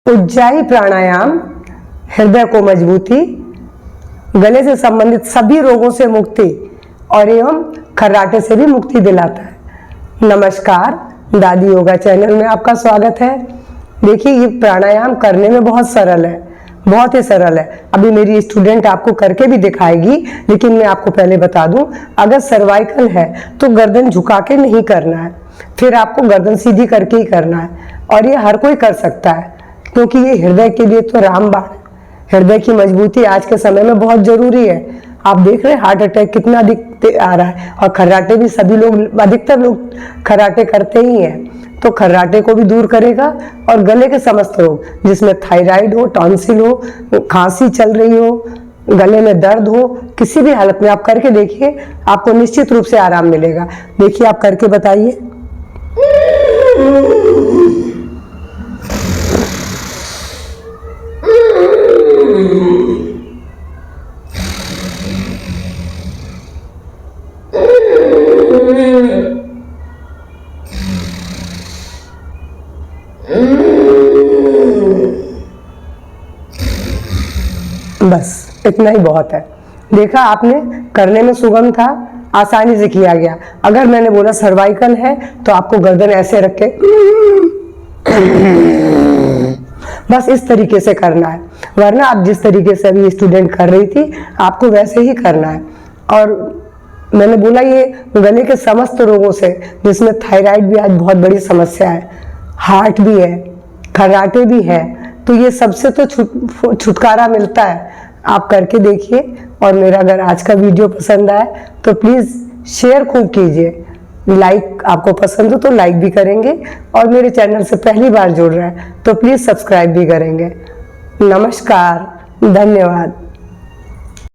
उज्जाई प्राणायाम हृदय को मजबूती, गले से संबंधित सभी रोगों से मुक्ति और एवं खर्राटे से भी मुक्ति दिलाता है। नमस्कार, दादी योगा चैनल में आपका स्वागत है। देखिए, ये प्राणायाम करने में बहुत सरल है, बहुत ही सरल है। अभी मेरी स्टूडेंट आपको करके भी दिखाएगी, लेकिन मैं आपको पहले बता दूं, अगर सर्वाइकल है तो गर्दन झुका के नहीं करना है, फिर आपको गर्दन सीधी करके ही करना है। और ये हर कोई कर सकता है, क्योंकि ये हृदय के लिए तो रामबाण है। हृदय की मजबूती आज के समय में बहुत जरूरी है। आप देख रहे हैं हार्ट अटैक कितना अधिक आ रहा है, और खर्राटे भी सभी लोग, अधिकतर लोग खर्राटे करते ही हैं। तो खर्राटे को भी दूर करेगा, और गले के समस्त रोग, जिसमें थायराइड हो, टॉन्सिल हो, खांसी चल रही हो, गले में दर्द हो, किसी भी हालत में आप करके देखिए, आपको निश्चित रूप से आराम मिलेगा। देखिए, आप करके बताइए। बस इतना ही बहुत है। देखा आपने, करने में सुगम था, आसानी से किया गया। अगर मैंने बोला सर्वाइकल है तो आपको गर्दन ऐसे रख के बस इस तरीके से करना है, वरना आप जिस तरीके से अभी स्टूडेंट कर रही थी आपको वैसे ही करना है। और मैंने बोला ये गले के समस्त रोगों से, जिसमें थायराइड भी आज बहुत बड़ी समस्या है, हार्ट भी है, खर्राटे भी है, तो ये सबसे तो छुटकारा मिलता है। आप करके देखिए। और मेरा अगर आज का वीडियो पसंद आए तो प्लीज़ शेयर खूब कीजिए। लाइक, आपको पसंद हो तो लाइक भी करेंगे, और मेरे चैनल से पहली बार जुड़ रहे हैं तो प्लीज़ सब्सक्राइब भी करेंगे। नमस्कार, धन्यवाद।